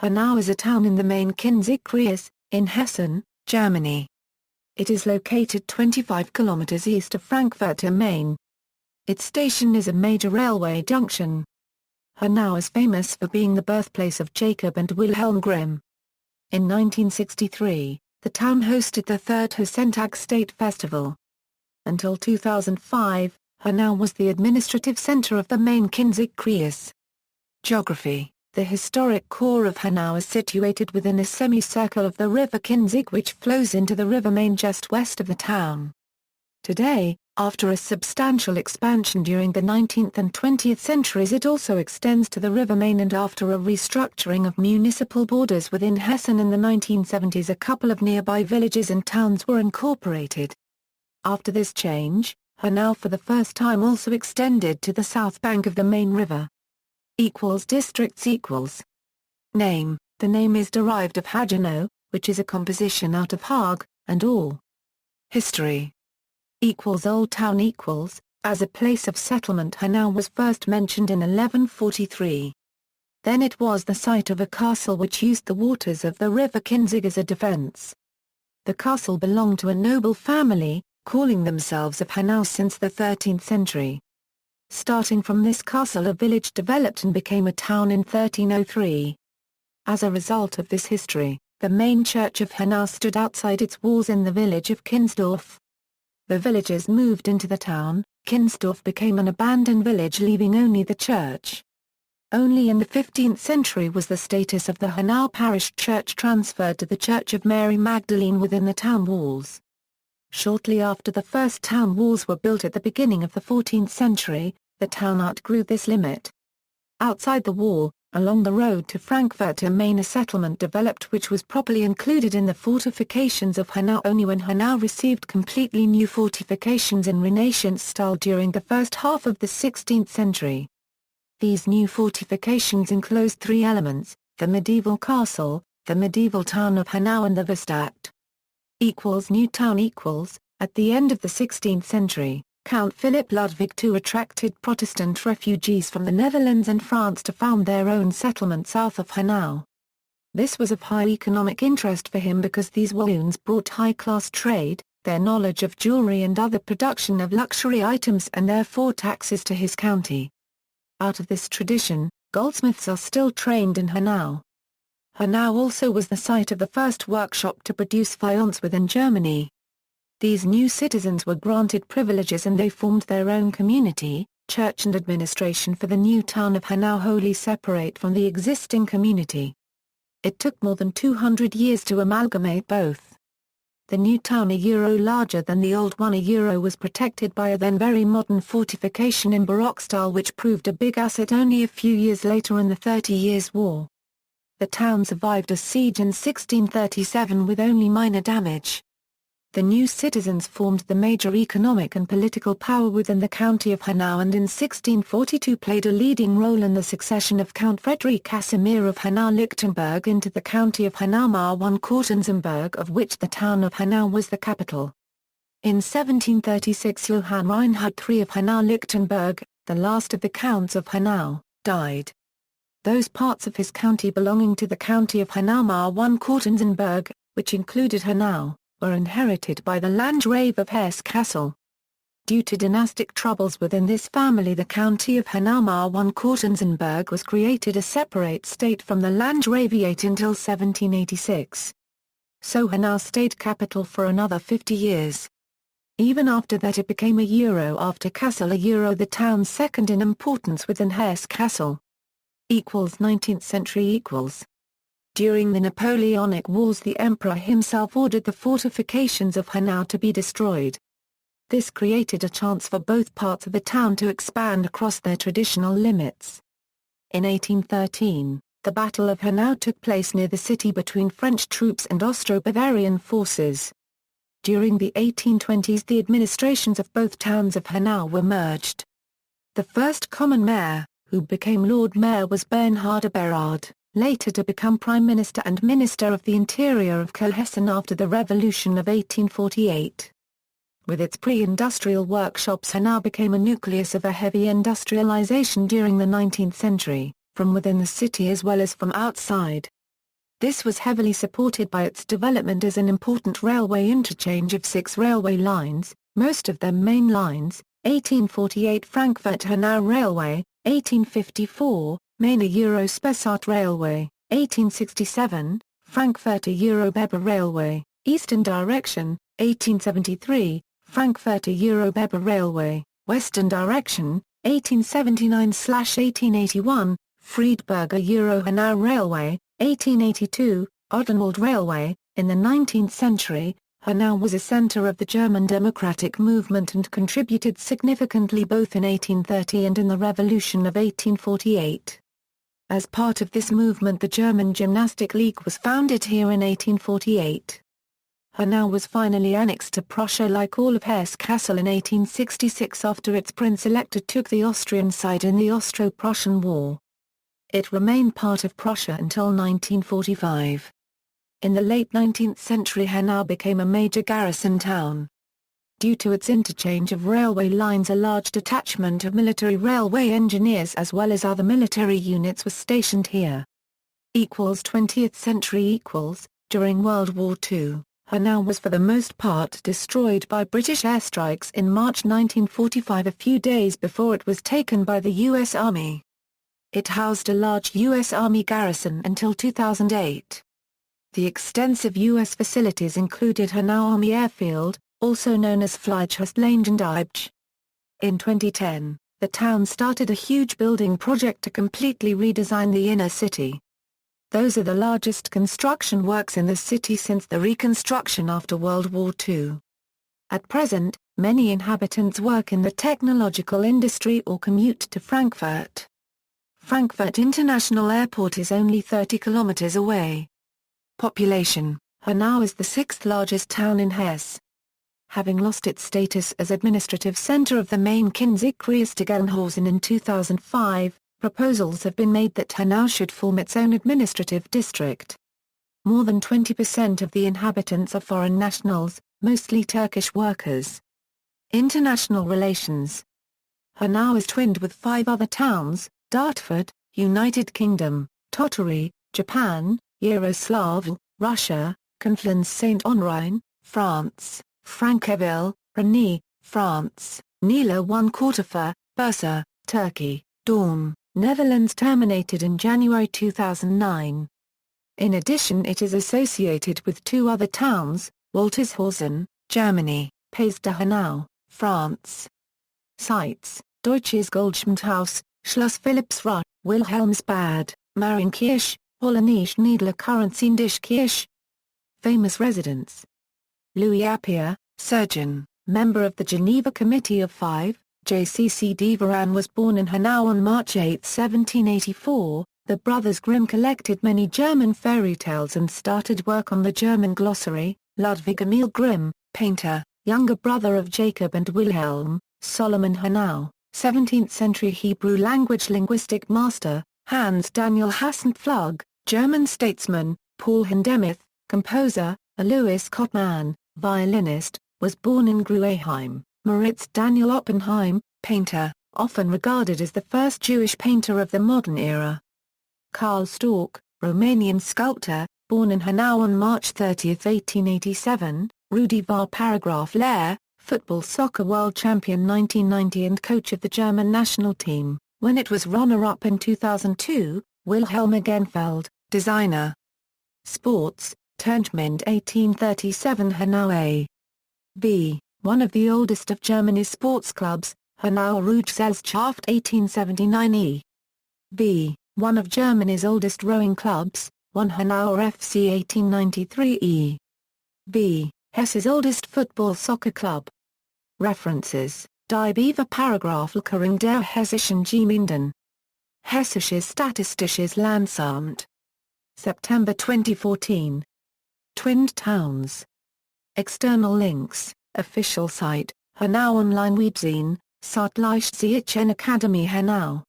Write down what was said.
Hanau is a town in the Main-Kinzig-Kreis, in Hessen, Germany. It is located 25 kilometers east of Frankfurt am Main. Its station is a major railway junction. Hanau is famous for being the birthplace of Jakob and Wilhelm Grimm. In 1963, the town hosted the third Hessentag State Festival. Until 2005, Hanau was the administrative center of the Main-Kinzig-Kreis. Geography: the historic core of Hanau is situated within a semicircle of the river Kinzig, which flows into the River Main just west of the town. Today, after a substantial expansion during the 19th and 20th centuries, it also extends to the River Main, and after a restructuring of municipal borders within Hessen in the 1970s, a couple of nearby villages and towns were incorporated. After this change, Hanau for the first time also extended to the south bank of the Main River. Districts equals. Name: the name is derived of Hagenau, which is a composition out of Hag, and Au. History: Old Town equals, as a place of settlement, Hanau was first mentioned in 1143. Then it was the site of a castle which used the waters of the river Kinzig as a defense. The castle belonged to a noble family, calling themselves of Hanau since the 13th century. Starting from this castle, a village developed and became a town in 1303. As a result of this history, the main church of Hanau stood outside its walls in the village of Kinsdorf. The villagers moved into the town. Kinsdorf became an abandoned village, leaving only the church. Only in the 15th century was the status of the Hanau parish church transferred to the Church of Mary Magdalene within the town walls. Shortly after the first town walls were built at the beginning of the 14th century, the town outgrew this limit. Outside the wall, along the road to Frankfurt am Main, a settlement developed which was properly included in the fortifications of Hanau only when Hanau received completely new fortifications in Renaissance style during the first half of the 16th century. These new fortifications enclosed three elements: the medieval castle, the medieval town of Hanau, and the Verstadt. New town equals, at the end of the 16th century, Count Philip Ludwig II attracted Protestant refugees from the Netherlands and France to found their own settlement south of Hanau. This was of high economic interest for him because these Walloons brought high-class trade, their knowledge of jewelry and other production of luxury items, and therefore taxes to his county. Out of this tradition, goldsmiths are still trained in Hanau. Hanau also was the site of the first workshop to produce faience within Germany. These new citizens were granted privileges and they formed their own community, church and administration for the new town of Hanau, wholly separate from the existing community. It took more than 200 years to amalgamate both. The new town, larger than the old one, was protected by a then very modern fortification in Baroque style, which proved a big asset only a few years later in the 30 Years' War. The town survived a siege in 1637 with only minor damage. The new citizens formed the major economic and political power within the county of Hanau, and in 1642 played a leading role in the succession of Count Frederick Casimir of Hanau-Lichtenberg into the county of Hanau-Marschwang-Kortenzenberg, of which the town of Hanau was the capital. In 1736 Johann Reinhard III of Hanau-Lichtenberg, the last of the counts of Hanau, died. Those parts of his county belonging to the county of Hanau-Marschwang-Kortenzenberg, which included Hanau, were inherited by the Landgrave of Hesse-Kassel. Due to dynastic troubles within this family, the county of Hanau-Marschwang-Kortenzenberg was created a separate state from the Landgraviate until 1786. So Hanau stayed capital for another 50 years. Even after that it became after Kassel the town's second in importance within Hesse-Kassel. 19th century During the Napoleonic Wars, the Emperor himself ordered the fortifications of Hanau to be destroyed. This created a chance for both parts of the town to expand across their traditional limits. In 1813, the Battle of Hanau took place near the city between French troops and Austro-Bavarian forces. During the 1820s, the administrations of both towns of Hanau were merged. The first common mayor, who became Lord Mayor, was Bernhard Eberhard, later to become Prime Minister and Minister of the Interior of Hessen after the Revolution of 1848. With its pre-industrial workshops, Hanau became a nucleus of a heavy industrialization during the 19th century, from within the city as well as from outside. This was heavily supported by its development as an important railway interchange of 6 railway lines, most of them main lines: 1848 Frankfurt-Hanau Railway, 1854, Main-Kinzig-Kreis Railway, 1867, Frankfurter-Eurobeber Railway, Eastern Direction, 1873, Frankfurter-Eurobeber Railway, Western Direction, 1879-1881, Friedberger-Hanau Railway, 1882, Odenwald Railway. In the 19th century, Hanau was a center of the German democratic movement and contributed significantly both in 1830 and in the Revolution of 1848. As part of this movement, the German Gymnastic League was founded here in 1848. Hanau was finally annexed to Prussia like all of Hesse-Kassel in 1866 after its prince-elector took the Austrian side in the Austro-Prussian War. It remained part of Prussia until 1945. In the late 19th century, Hanau became a major garrison town. Due to its interchange of railway lines, a large detachment of military railway engineers as well as other military units was stationed here. 20th century. During World War II, Hanau was for the most part destroyed by British airstrikes in March 1945, a few days before it was taken by the U.S. Army. It housed a large U.S. Army garrison until 2008. The extensive U.S. facilities included Hanau Army Airfield, also known as Fliegerlandebahn. In 2010, the town started a huge building project to completely redesign the inner city. Those are the largest construction works in the city since the reconstruction after World War II. At present, many inhabitants work in the technological industry or commute to Frankfurt. Frankfurt International Airport is only 30 kilometers away. Population: Hanau is the 6th largest town in Hesse. Having lost its status as administrative center of the Main-Kinzig-Kreis to Gelnhausen in 2005, proposals have been made that Hanau should form its own administrative district. More than 20% of the inhabitants are foreign nationals, mostly Turkish workers. International relations: Hanau is twinned with 5 other towns: Dartford, United Kingdom; Tottori, Japan; Yaroslavl, Russia; Conflans-Saint-Honorine, France; Francaville, Reni, France; Nila-1-Quartifer, Bursa, Turkey; Dawn, Netherlands. Terminated in January 2009. In addition, it is associated with 2 other towns: Waltershausen, Germany; Pays de Hanau, France. Sites: Deutsches Goldschmiedehaus, Schloss Philippsruh, Wilhelmsbad, Marienkirche, Polnische Niederlaurentius-Kirche. Famous residents: Louis Appia, surgeon, member of the Geneva Committee of Five. J.C.C. Deveran was born in Hanau on March 8, 1784. The brothers Grimm collected many German fairy tales and started work on the German glossary. Ludwig Emil Grimm, painter, younger brother of Jakob and Wilhelm. Solomon Hanau, 17th century Hebrew language linguistic master. Hans Daniel Hassentag, German statesman. Paul Hindemith, composer. Alois Kottmann, violinist, was born in Grueheim. Moritz Daniel Oppenheim, painter, often regarded as the first Jewish painter of the modern era. Karl Storck, Romanian sculptor, born in Hanau on March 30, 1887. Rudi var Paragraph Lair, football soccer world champion 1990 and coach of the German national team, when it was runner-up in 2002. Wilhelm Genfeld, designer. Sports: Turnschmied 1837 Hanau A.B., one of the oldest of Germany's sports clubs. Hanau Rudgesellschaft 1879 E.B., one of Germany's oldest rowing clubs. 1 Hanauer FC 1893 E.B., Hesse's oldest football soccer club. References: Die Beaver Paragraphlkering der Hessischen Gemeinden. Hessisches Statistisches Landsamt. September 2014. Twinned towns. External links: Official site, Hanau Online Webzine, Saatliche Academy Hanau.